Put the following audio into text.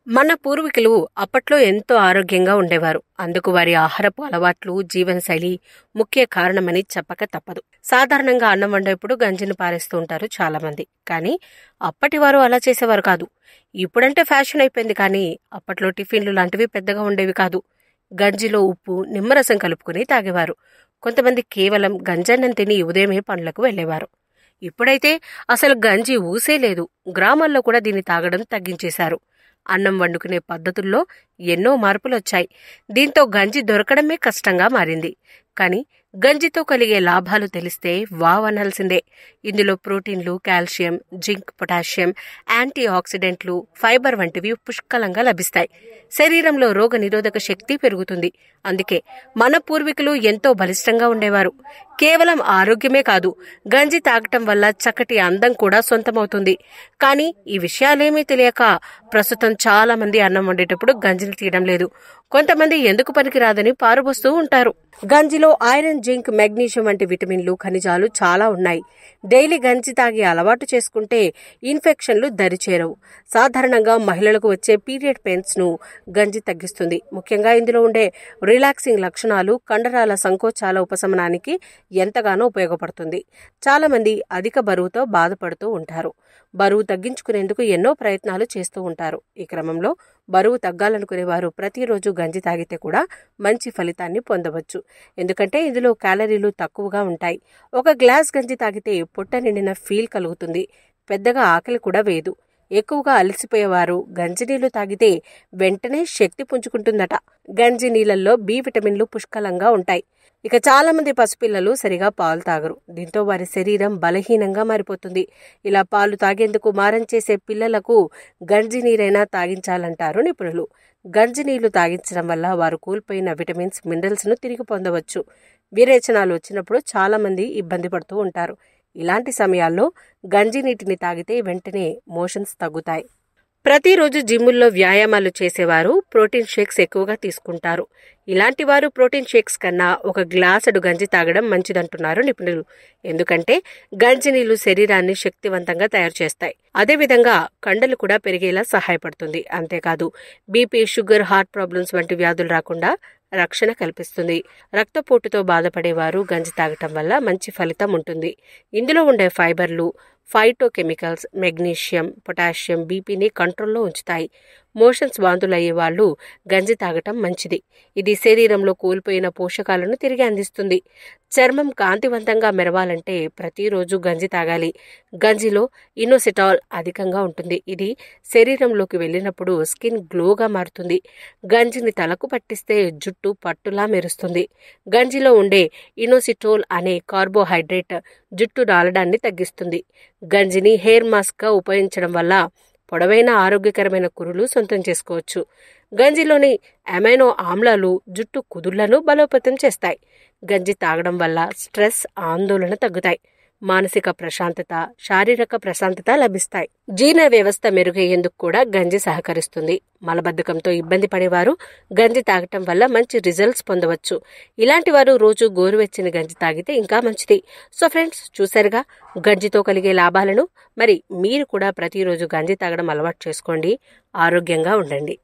మన పూర్వీకులు అప్పట్లో ఎంతో ఆరోగ్యంగా ఉండేవారు. అందుకు వారి ఆహారపు అలవాట్లు, జీవనశైలి ముఖ్య కారణమని చెప్పక తప్పదు. సాధారణంగా అన్నం వండేప్పుడు గంజిని పారేస్తూ ఉంటారు చాలా మంది. కానీ అప్పటి వారు అలా చేసేవారు కాదు. ఇప్పుడంటే ఫ్యాషన్ అయిపోయింది, కానీ అప్పట్లో టిఫిన్లు లాంటివి పెద్దగా ఉండేవి కాదు. గంజిలో ఉప్పు, నిమ్మరసం కలుపుకుని తాగేవారు. కొంతమంది కేవలం గంజన్నం తిని ఉదయమే పనులకు వెళ్లేవారు. ఇప్పుడైతే అసలు గంజి ఊసే లేదు. గ్రామాల్లో కూడా దీన్ని తాగడం తగ్గించేశారు. అన్నం వండుకునే పద్ధతుల్లో ఎన్నో మార్పులొచ్చాయి. దీంతో గంజి దొరకడమే కష్టంగా మారింది. కానీ గంజితో కలిగే లాభాలు తెలిస్తే వావ్ అనాల్సిందే. ఇందులో ప్రోటీన్లు, కాల్షియం, జింక్, పొటాషియం, యాంటీ ఆక్సిడెంట్లు, ఫైబర్ వంటివి పుష్కలంగా లభిస్తాయి. శరీరంలో రోగ నిరోధక శక్తి పెరుగుతుంది. అందుకే మన పూర్వీకులు ఎంతో బలిష్టంగా ఉండేవారు. కేవలం ఆరోగ్యమే కాదు, గంజి తాగటం వల్ల చక్కటి అందం కూడా సొంతమవుతుంది. కానీ ఈ విషయాలేమీ తెలియక ప్రస్తుతం చాలా మంది అన్నం వండేటప్పుడు గంజిని తీయడం లేదు. కొంతమంది ఎందుకు పనికిరాదని పారుబోస్తూ ఉంటారు. గంజిలో ఐరన్, జింక్, మెగ్నీషియం వంటి విటమిన్లు, ఖనిజాలు చాలా ఉన్నాయి. డైలీ గంజి తాగి అలవాటు చేసుకుంటే ఇన్ఫెక్షన్లు దరిచేరవు. సాధారణంగా మహిళలకు వచ్చే పీరియడ్ పెయిన్స్ ను గంజి తగ్గిస్తుంది. ముఖ్యంగా ఇందులో ఉండే రిలాక్సింగ్ లక్షణాలు కండరాల సంకోచాల ఉపశమనానికి ఎంతగానో ఉపయోగపడుతుంది. చాలా మంది అధిక బరువుతో బాధపడుతూ ఉంటారు. బరువు తగ్గించుకునేందుకు ఎన్నో ప్రయత్నాలు చేస్తూ ఉంటారు. ఈ క్రమంలో బరువు తగ్గాలనుకునే వారు ప్రతిరోజు గంజి తాగితే కూడా మంచి ఫలితాన్ని పొందవచ్చు. ఎందుకంటే ఇందులో క్యాలరీలు తక్కువగా ఉంటాయి. ఒక గ్లాస్ గంజి తాగితే పొట్ట నిండిన ఫీల్ కలుగుతుంది. పెద్దగా ఆకలి కూడా వేయదు. ఎక్కువగా అలసిపోయేవారు గంజి నీళ్లు తాగితే వెంటనే శక్తి పుంజుకుంటుందట. గంజి నీళ్లలో బి విటమిన్లు పుష్కలంగా ఉంటాయి. ఇక చాలా మంది పసిపిల్లలు సరిగా పాలు తాగరు. దీంతో వారి శరీరం బలహీనంగా మారిపోతుంది. ఇలా పాలు తాగేందుకు మారం చేసే పిల్లలకు గంజి నీరైనా తాగించాలంటారు నిపుణులు. గంజి నీళ్లు తాగించడం వల్ల వారు కోల్పోయిన విటమిన్స్, మినరల్స్ ను తిరిగి పొందవచ్చు. విరేచనాలు వచ్చినప్పుడు చాలా మంది ఇబ్బంది పడుతూ ఉంటారు. ఇలాంటి సమయాల్లో గంజి నీటిని తాగితే వెంటనే మోషన్స్ తగ్గుతాయి. ప్రతిరోజు జిమ్ముల్లో వ్యాయామాలు చేసేవారు ప్రోటీన్ షేక్స్ ఎక్కువగా తీసుకుంటారు. ఇలాంటి వారు ప్రోటీన్ షేక్స్ కన్నా ఒక గ్లాసుడు గంజి తాగడం మంచిదంటున్నారు నిపుణులు. ఎందుకంటే గంజి నీళ్లు శరీరాన్ని శక్తివంతంగా తయారు చేస్తాయి. అదేవిధంగా కండలు కూడా పెరిగేలా సహాయపడుతుంది. అంతేకాదు బీపీ, షుగర్, హార్ట్ ప్రాబ్లమ్స్ వంటి వ్యాధులు రాకుండా రక్షణ కల్పిస్తుంది. రక్తపోటుతో బాధపడేవారు గంజి తాగటం వల్ల మంచి ఫలితం ఉంటుంది. ఇందులో ఉండే ఫైబర్లు, ఫైటోకెమికల్స్, మెగ్నీషియం, పొటాషియం బీపీని కంట్రోల్లో ఉంచుతాయి. మోషన్స్, వాంతులు అయ్యే వాళ్ళు గంజి తాగటం మంచిది. ఇది శరీరంలో కోల్పోయిన పోషకాలను తిరిగి అందిస్తుంది. చర్మం కాంతివంతంగా మెరవాలంటే ప్రతిరోజు గంజి తాగాలి. గంజిలో ఇనోసిటాల్ అధికంగా ఉంటుంది. ఇది శరీరంలోకి వెళ్ళినప్పుడు స్కిన్ గ్లోగా మారుతుంది. గంజిని తలకు పట్టిస్తే జుట్టు పట్టులా మెరుస్తుంది. గంజిలో ఉండే ఇనోసిటోల్ అనే కార్బోహైడ్రేట్ జుట్టు రాలడాన్ని తగ్గిస్తుంది. గంజిని హెయిర్ మాస్క్ గా ఉపయోగించడం వల్ల పొడవైన ఆరోగ్యకరమైన కురులు సొంతం చేసుకోవచ్చు. గంజిలోని అమైనో ఆమ్లాలు జుట్టు కుదుళ్లను బలోపేతం చేస్తాయి. గంజి తాగడం వల్ల స్ట్రెస్, ఆందోళన తగ్గుతాయి. మానసిక ప్రశాంతత, శారీరక ప్రశాంతత లభిస్తాయి. జీర్ణ వ్యవస్థ మెరుగయ్యేందుకు కూడా గంజి సహకరిస్తుంది. మలబద్ధకంతో ఇబ్బంది పడేవారు గంజి తాగటం వల్ల మంచి రిజల్ట్స్ పొందవచ్చు. ఇలాంటి వారు రోజు గోరువెచ్చని గంజి తాగితే ఇంకా మంచిది. సో ఫ్రెండ్స్, చూసారుగా గంజితో కలిగే లాభాలను. మరి మీరు కూడా ప్రతిరోజు గంజి తాగడం అలవాటు చేసుకోండి. ఆరోగ్యంగా ఉండండి.